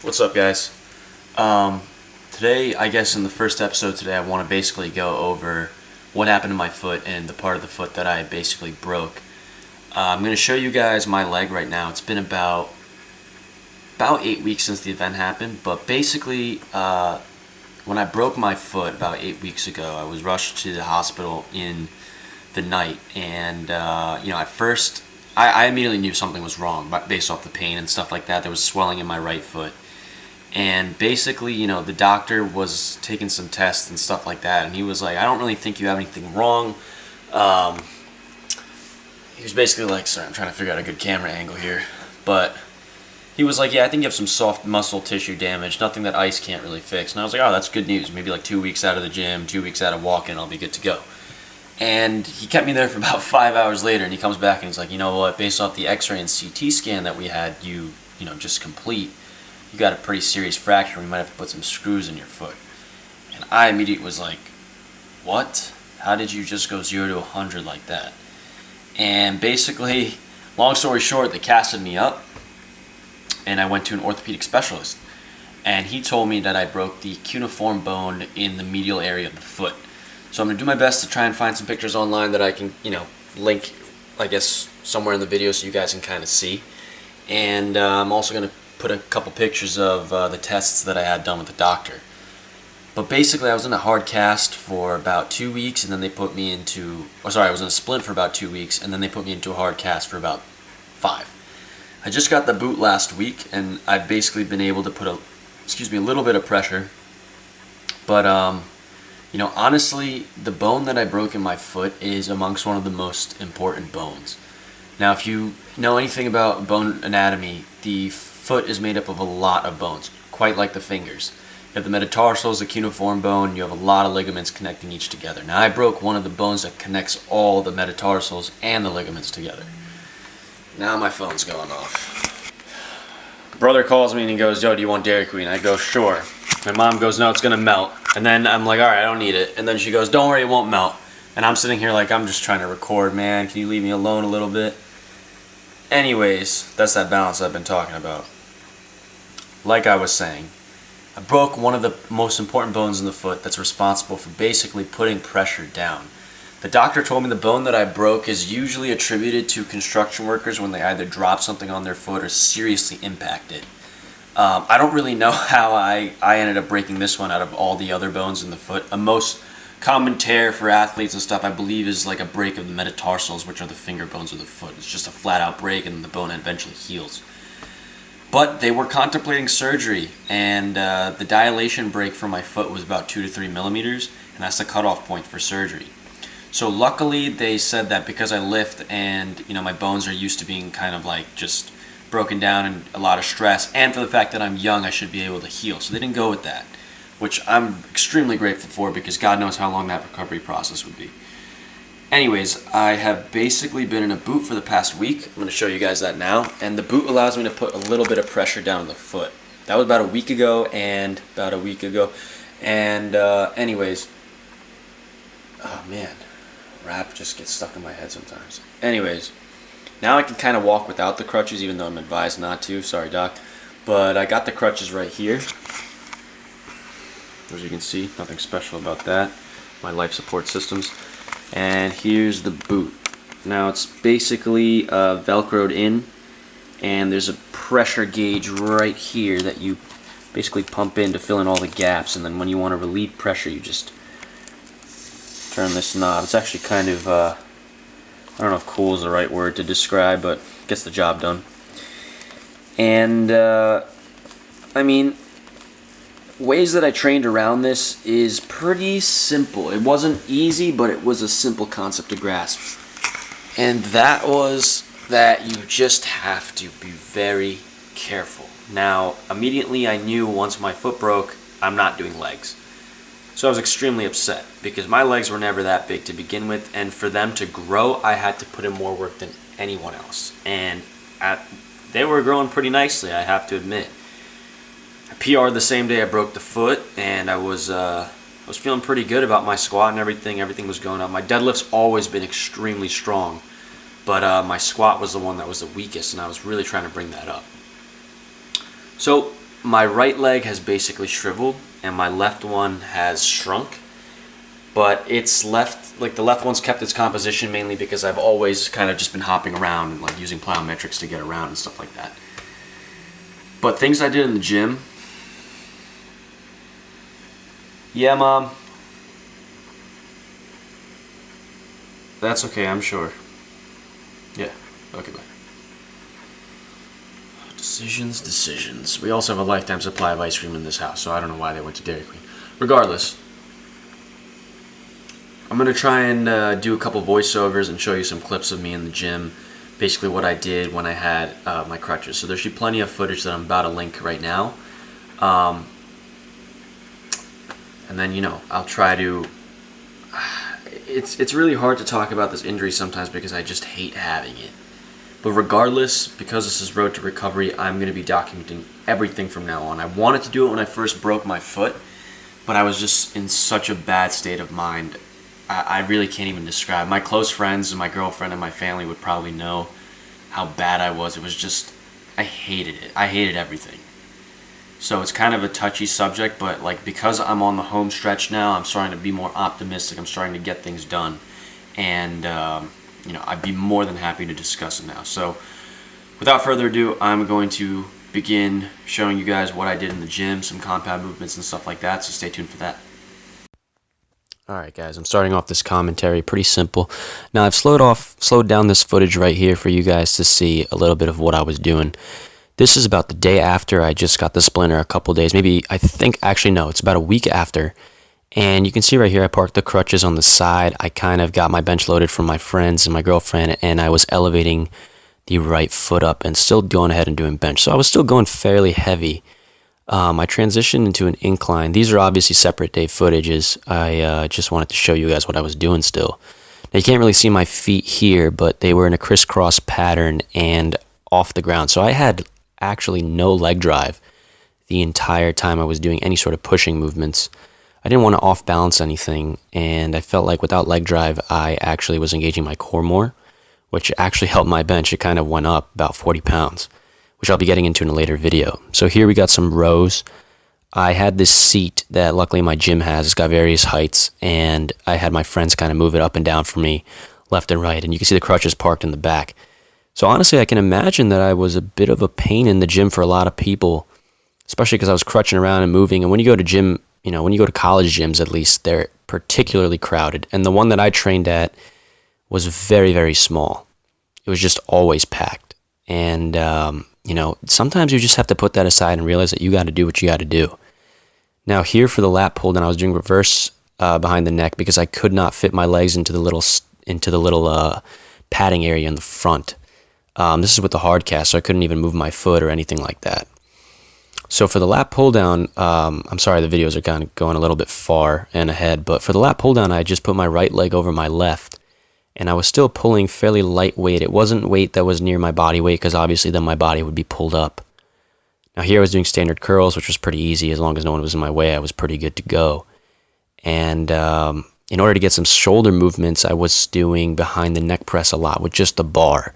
What's up, guys? Today, I guess in the first episode today, I want to basically go over what happened to my foot and the part of the foot that I basically broke. I'm going to show you guys my leg right now. It's been about 8 weeks since the event happened, but basically, when I broke my foot about 8 weeks ago, I was rushed to the hospital in the night, and at first, I immediately knew something was wrong based off the pain and stuff like that. There was swelling in my right foot. And basically, the doctor was taking some tests and stuff like that, and he was like, I don't really think you have anything wrong. He was basically like, sorry, I'm trying to figure out a good camera angle here. But he was like, yeah, I think you have some soft muscle tissue damage, nothing that ice can't really fix. And I was like, oh, that's good news. Maybe like 2 weeks out of the gym, 2 weeks out of walking, I'll be good to go. And he kept me there for about 5 hours later, and he comes back and he's like, you know what, based off the x-ray and CT scan that we had you just complete, you got a pretty serious fracture. We might have to put some screws in your foot. And I immediately was like, what? How did you just go 0 to 100 like that? And basically, long story short, they casted me up, and I went to an orthopedic specialist. And he told me that I broke the cuneiform bone in the medial area of the foot. So I'm going to do my best to try and find some pictures online that I can, link, I guess, somewhere in the video so you guys can kind of see. And I'm also going to put a couple pictures of the tests that I had done with the doctor. But basically, I was in a hard cast for about 2 weeks, and then they put me into, I was in a splint for about 2 weeks, and then they put me into a hard cast for about 5. I just got the boot last week, and I've basically been able to put a little bit of pressure. But honestly, the bone that I broke in my foot is amongst one of the most important bones. Now, if you know anything about bone anatomy, the foot is made up of a lot of bones, quite like the fingers. You have the metatarsals, the cuneiform bone, you have a lot of ligaments connecting each together. Now, I broke one of the bones that connects all the metatarsals and the ligaments together. Now my phone's going off. Brother calls me and he goes, yo, do you want Dairy Queen? I go, sure. My mom goes, no, it's going to melt. And then I'm like, alright, I don't need it. And then she goes, don't worry, it won't melt. And I'm sitting here like, I'm just trying to record, man. Can you leave me alone a little bit? Anyways, that's that balance I've been talking about. Like I was saying, I broke one of the most important bones in the foot that's responsible for basically putting pressure down. The doctor told me the bone that I broke is usually attributed to construction workers when they either drop something on their foot or seriously impact it. I don't really know how I ended up breaking this one out of all the other bones in the foot. A most common tear for athletes and stuff, I believe, is like a break of the metatarsals, which are the finger bones of the foot. It's just a flat-out break, and the bone eventually heals. But they were contemplating surgery, and the dilation break for my foot was about 2 to 3 millimeters, and that's the cutoff point for surgery. So luckily, they said that because I lift and my bones are used to being kind of like just broken down and a lot of stress, and for the fact that I'm young, I should be able to heal. So they didn't go with that, which I'm extremely grateful for because God knows how long that recovery process would be. Anyways, I have basically been in a boot for the past week. I'm going to show you guys that now. And the boot allows me to put a little bit of pressure down on the foot. That was about a week ago. Anyways, oh man, rap just gets stuck in my head sometimes. Anyways, now I can kind of walk without the crutches, even though I'm advised not to. Sorry, doc. But I got the crutches right here. As you can see, nothing special about that. My life support systems. And here's the boot. Now it's basically velcroed in, and there's a pressure gauge right here that you basically pump in to fill in all the gaps, and then when you want to relieve pressure, you just turn this knob. It's actually kind of, I don't know if cool is the right word to describe, but gets the job done. And, ways that I trained around this is pretty simple. It wasn't easy, but it was a simple concept to grasp. And that was that you just have to be very careful. Now, immediately I knew once my foot broke, I'm not doing legs. So I was extremely upset because my legs were never that big to begin with, and for them to grow, I had to put in more work than anyone else. And they were growing pretty nicely, I have to admit. I PR'd the same day I broke the foot, and I was feeling pretty good about my squat and everything. Everything was going up. My deadlift's always been extremely strong, but my squat was the one that was the weakest, and I was really trying to bring that up. So my right leg has basically shriveled and my left one has shrunk. But it's left, like the left one's kept its composition mainly because I've always kind of just been hopping around and like using plyometrics to get around and stuff like that. But things I did in the gym. Yeah, Mom. That's okay, I'm sure. Yeah, okay, bye. Decisions. We also have a lifetime supply of ice cream in this house, so I don't know why they went to Dairy Queen. Regardless, I'm going to try and do a couple voiceovers and show you some clips of me in the gym, basically what I did when I had my crutches. So there should be plenty of footage that I'm about to link right now. And then, I'll try to... It's really hard to talk about this injury sometimes because I just hate having it. But regardless, because this is Road to Recovery, I'm going to be documenting everything from now on. I wanted to do it when I first broke my foot, but I was just in such a bad state of mind. I really can't even describe. My close friends and my girlfriend and my family would probably know how bad I was. It was just, I hated it. I hated everything. So it's kind of a touchy subject, but like because I'm on the home stretch now, I'm starting to be more optimistic. I'm starting to get things done. And, I'd be more than happy to discuss it now. So without further ado, I'm going to begin showing you guys what I did in the gym, some compound movements and stuff like that. So stay tuned for that. Alright guys, I'm starting off this commentary pretty simple. Now I've slowed down this footage right here for you guys to see a little bit of what I was doing. This is about the day after I just got the splinter, a couple days, it's about a week after. And you can see right here I parked the crutches on the side. I kind of got my bench loaded from my friends and my girlfriend, and I was elevating the right foot up and still going ahead and doing bench. So I was still going fairly heavy. I transitioned into an incline. These are obviously separate day footages. I just wanted to show you guys what I was doing still. Now you can't really see my feet here, but they were in a crisscross pattern and off the ground. So I had actually no leg drive the entire time I was doing any sort of pushing movements. I didn't want to off balance anything, and I felt like without leg drive, I actually was engaging my core more, which actually helped my bench. It kind of went up about 40 pounds. Which I'll be getting into in a later video. So here we got some rows. I had this seat that luckily my gym has. It's got various heights, and I had my friends kind of move it up and down for me, left and right, and you can see the crutches parked in the back. So honestly, I can imagine that I was a bit of a pain in the gym for a lot of people, especially because I was crutching around and moving. And when you go to gym, when you go to college gyms at least, they're particularly crowded. And the one that I trained at was very, very small. It was just always packed. And, sometimes you just have to put that aside and realize that you got to do what you got to do. Now here for the lat pull down, I was doing reverse behind the neck because I could not fit my legs into the little padding area in the front. This is with the hard cast, so I couldn't even move my foot or anything like that. So for the lat pull down, I'm sorry the videos are kind of going a little bit far and ahead, but for the lat pull down, I just put my right leg over my left. And I was still pulling fairly lightweight. It wasn't weight that was near my body weight because obviously then my body would be pulled up. Now here I was doing standard curls, which was pretty easy. As long as no one was in my way, I was pretty good to go. And in order to get some shoulder movements, I was doing behind the neck press a lot with just the bar.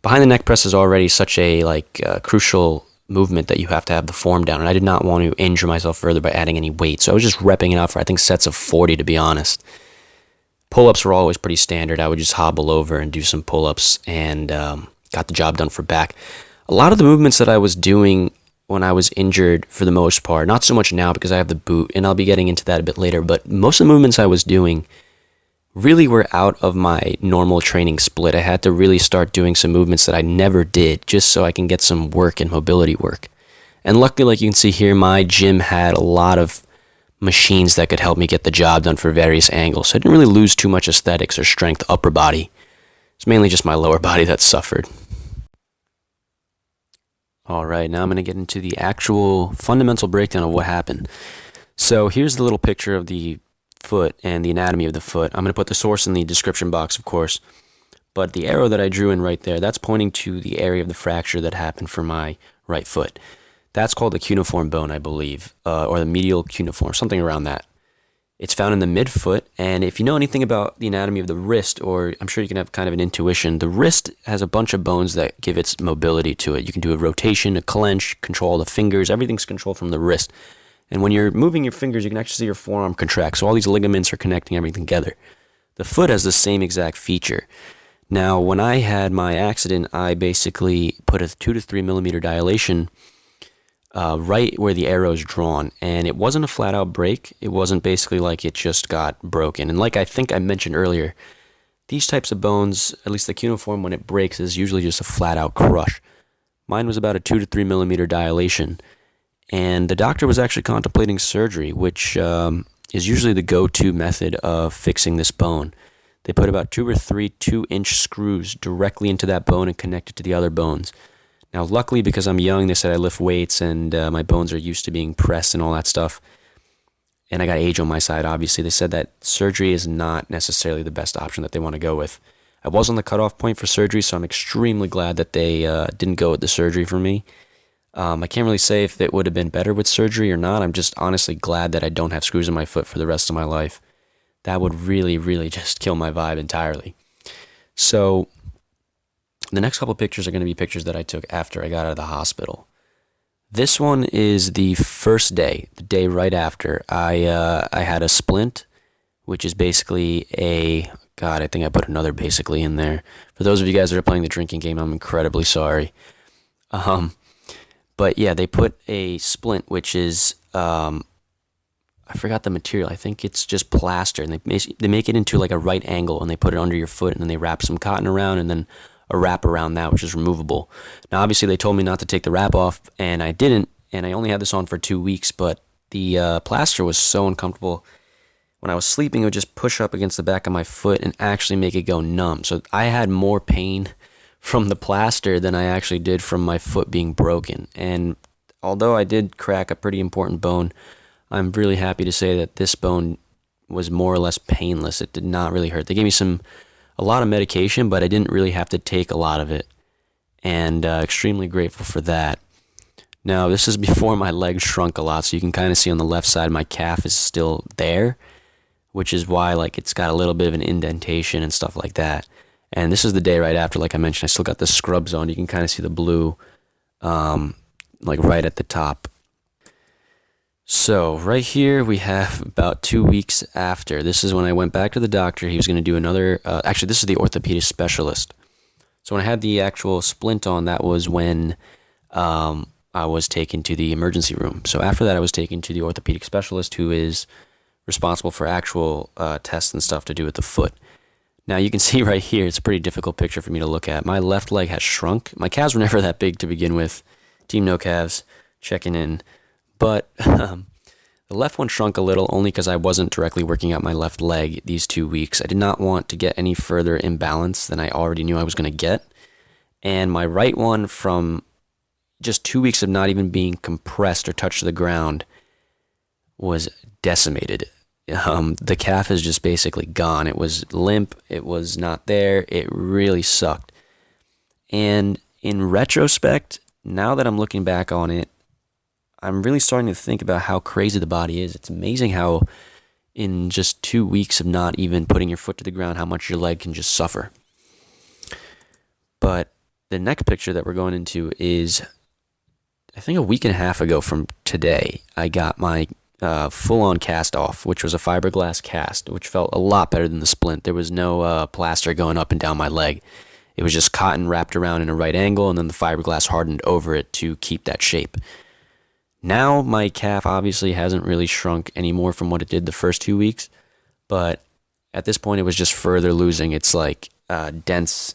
Behind the neck press is already such a crucial movement that you have to have the form down. And I did not want to injure myself further by adding any weight. So I was just repping it out for, I think, sets of 40 to be honest. Pull-ups were always pretty standard. I would just hobble over and do some pull-ups and got the job done for back. A lot of the movements that I was doing when I was injured for the most part, not so much now because I have the boot, and I'll be getting into that a bit later, but most of the movements I was doing really were out of my normal training split. I had to really start doing some movements that I never did just so I can get some work and mobility work. And luckily, like you can see here, my gym had a lot of machines that could help me get the job done for various angles. So I didn't really lose too much aesthetics or strength upper body. It's mainly just my lower body that suffered. Alright, now I'm going to get into the actual fundamental breakdown of what happened. So here's the little picture of the foot and the anatomy of the foot. I'm going to put the source in the description box, of course. But the arrow that I drew in right there, that's pointing to the area of the fracture that happened for my right foot. That's called the cuneiform bone, I believe, or the medial cuneiform, something around that. It's found in the midfoot, and if you know anything about the anatomy of the wrist, or I'm sure you can have kind of an intuition, the wrist has a bunch of bones that give its mobility to it. You can do a rotation, a clench, control the fingers. Everything's controlled from the wrist. And when you're moving your fingers, you can actually see your forearm contract. So all these ligaments are connecting everything together. The foot has the same exact feature. Now, when I had my accident, I basically put a 2 to 3 millimeter dilation right where the arrow is drawn, and it wasn't a flat-out break. It wasn't basically like it just got broken. And like I think I mentioned earlier, these types of bones, at least the cuneiform, when it breaks, is usually just a flat-out crush. Mine was about a 2 to 3 millimeter dilation, and the doctor was actually contemplating surgery, which is usually the go-to method of fixing this bone. They put about 2 or 3 2-inch screws directly into that bone and connect it to the other bones. Now, luckily, because I'm young, they said I lift weights and my bones are used to being pressed and all that stuff. And I got age on my side, obviously. They said that surgery is not necessarily the best option that they want to go with. I was on the cutoff point for surgery, so I'm extremely glad that they didn't go with the surgery for me. I can't really say if it would have been better with surgery or not. I'm just honestly glad that I don't have screws in my foot for the rest of my life. That would really, really just kill my vibe entirely. So the next couple pictures are going to be pictures that I took after I got out of the hospital. This one is the first day, the day right after. I had a splint, which is basically God, I think I put another basically in there. For those of you guys that are playing the drinking game, I'm incredibly sorry. But yeah, they put a splint, which is, I forgot the material. I think it's just plaster, and they make it into like a right angle, and they put it under your foot, and then they wrap some cotton around, and then a wrap around that, which is removable. Now, obviously, they told me not to take the wrap off, and I didn't, and I only had this on for 2 weeks, but the plaster was so uncomfortable. When I was sleeping, it would just push up against the back of my foot and actually make it go numb. So I had more pain from the plaster than I actually did from my foot being broken. And although I did crack a pretty important bone, I'm really happy to say that this bone was more or less painless. It did not really hurt. They gave me a lot of medication, but I didn't really have to take a lot of it, and extremely grateful for that. Now, this is before my leg shrunk a lot, so you can kind of see on the left side my calf is still there, which is why like it's got a little bit of an indentation and stuff like that. And this is the day right after, like I mentioned. I still got the scrubs on. You can kind of see the blue like right at the top. So right here we have about 2 weeks after. This is when I went back to the doctor. He was going to do another, actually this is the orthopedic specialist. So when I had the actual splint on, that was when I was taken to the emergency room. So after that I was taken to the orthopedic specialist, who is responsible for actual tests and stuff to do with the foot. Now you can see right here, it's a pretty difficult picture for me to look at. My left leg has shrunk. My calves were never that big to begin with. Team No Calves checking in. But the left one shrunk a little, only because I wasn't directly working out my left leg these 2 weeks. I did not want to get any further imbalance than I already knew I was going to get. And my right one, from just 2 weeks of not even being compressed or touched to the ground, was decimated. The calf is just basically gone. It was limp. It was not there. It really sucked. And in retrospect, now that I'm looking back on it, I'm really starting to think about how crazy the body is. It's amazing how in just 2 weeks of not even putting your foot to the ground, how much your leg can just suffer. But the next picture that we're going into is, I think a week and a half ago from today, I got my full-on cast off, which was a fiberglass cast, which felt a lot better than the splint. There was no plaster going up and down my leg. It was just cotton wrapped around in a right angle, and then the fiberglass hardened over it to keep that shape. Now my calf obviously hasn't really shrunk anymore from what it did the first 2 weeks, but at this point it was just further losing its like dense,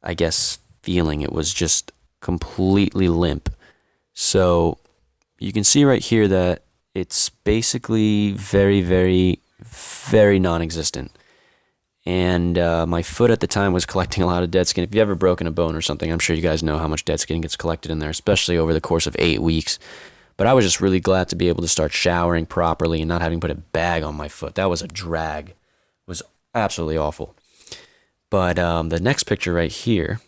I guess, feeling. It was just completely limp. So you can see right here that it's basically very, very, very non-existent. And my foot at the time was collecting a lot of dead skin. If you've ever broken a bone or something, I'm sure you guys know how much dead skin gets collected in there, especially over the course of 8 weeks. But I was just really glad to be able to start showering properly and not having to put a bag on my foot. That was a drag. It was absolutely awful. But the next picture right here,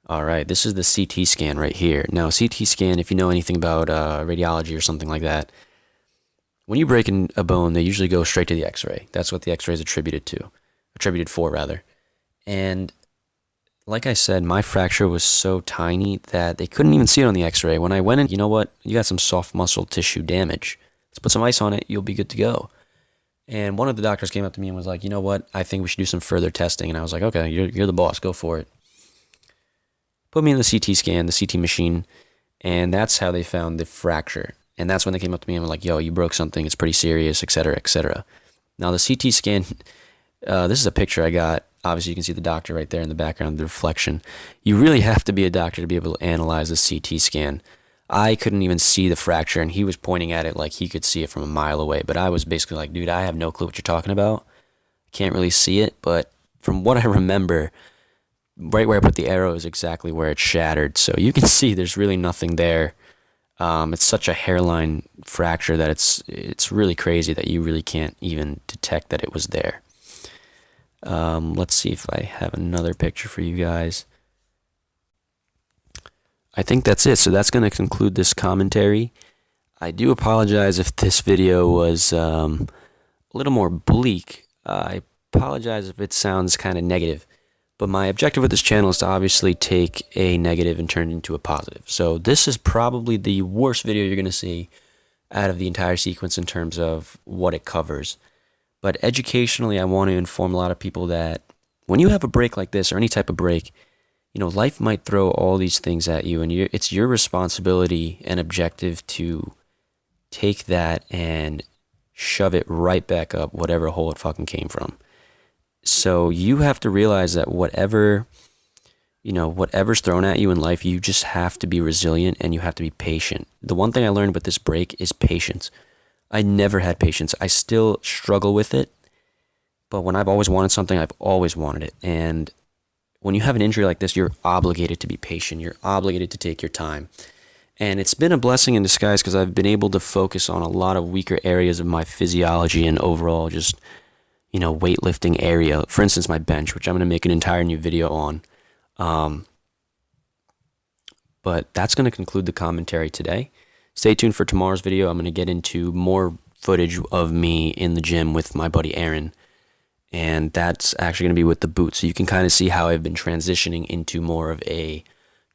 all right, this is the CT scan right here. Now, CT scan, if you know anything about radiology or something like that, when you break a bone, they usually go straight to the X-ray. That's what the X-ray is attributed for rather. And like I said, my fracture was so tiny that they couldn't even see it on the X-ray. When I went in, you know what? You got some soft muscle tissue damage. Let's put some ice on it. You'll be good to go. And one of the doctors came up to me and was like, you know what? I think we should do some further testing. And I was like, okay, you're the boss. Go for it. Put me in the CT scan, the CT machine, and that's how they found the fracture. And that's when they came up to me and were like, yo, you broke something. It's pretty serious, et cetera, et cetera. Now, the CT scan, this is a picture I got. Obviously, you can see the doctor right there in the background, the reflection. You really have to be a doctor to be able to analyze the CT scan. I couldn't even see the fracture, and he was pointing at it like he could see it from a mile away. But I was basically like, dude, I have no clue what you're talking about. Can't really see it, but from what I remember, right where I put the arrow is exactly where it shattered. So you can see there's really nothing there. It's such a hairline fracture that it's really crazy that you really can't even detect that it was there. Let's see if I have another picture for you guys. I think that's it. So that's going to conclude this commentary. I do apologize if this video was a little more bleak. I apologize if it sounds kind of negative. But my objective with this channel is to obviously take a negative and turn it into a positive. So this is probably the worst video you're going to see out of the entire sequence in terms of what it covers. But educationally, I want to inform a lot of people that when you have a break like this or any type of break, you know, life might throw all these things at you, and it's your responsibility and objective to take that and shove it right back up whatever hole it fucking came from. So you have to realize that whatever's thrown at you in life, you just have to be resilient and you have to be patient. The one thing I learned with this break is patience. I never had patience. I still struggle with it, but when I've always wanted something, I've always wanted it. And when you have an injury like this, you're obligated to be patient. You're obligated to take your time. And it's been a blessing in disguise because I've been able to focus on a lot of weaker areas of my physiology and overall just, you know, weightlifting area. For instance, my bench, which I'm going to make an entire new video on. But that's going to conclude the commentary today. Stay tuned for tomorrow's video. I'm going to get into more footage of me in the gym with my buddy Aaron. And that's actually going to be with the boot. So you can kind of see how I've been transitioning into more of a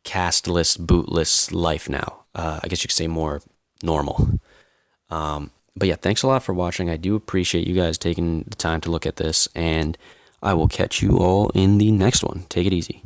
castless, bootless life now. I guess you could say more normal. But yeah, thanks a lot for watching. I do appreciate you guys taking the time to look at this. And I will catch you all in the next one. Take it easy.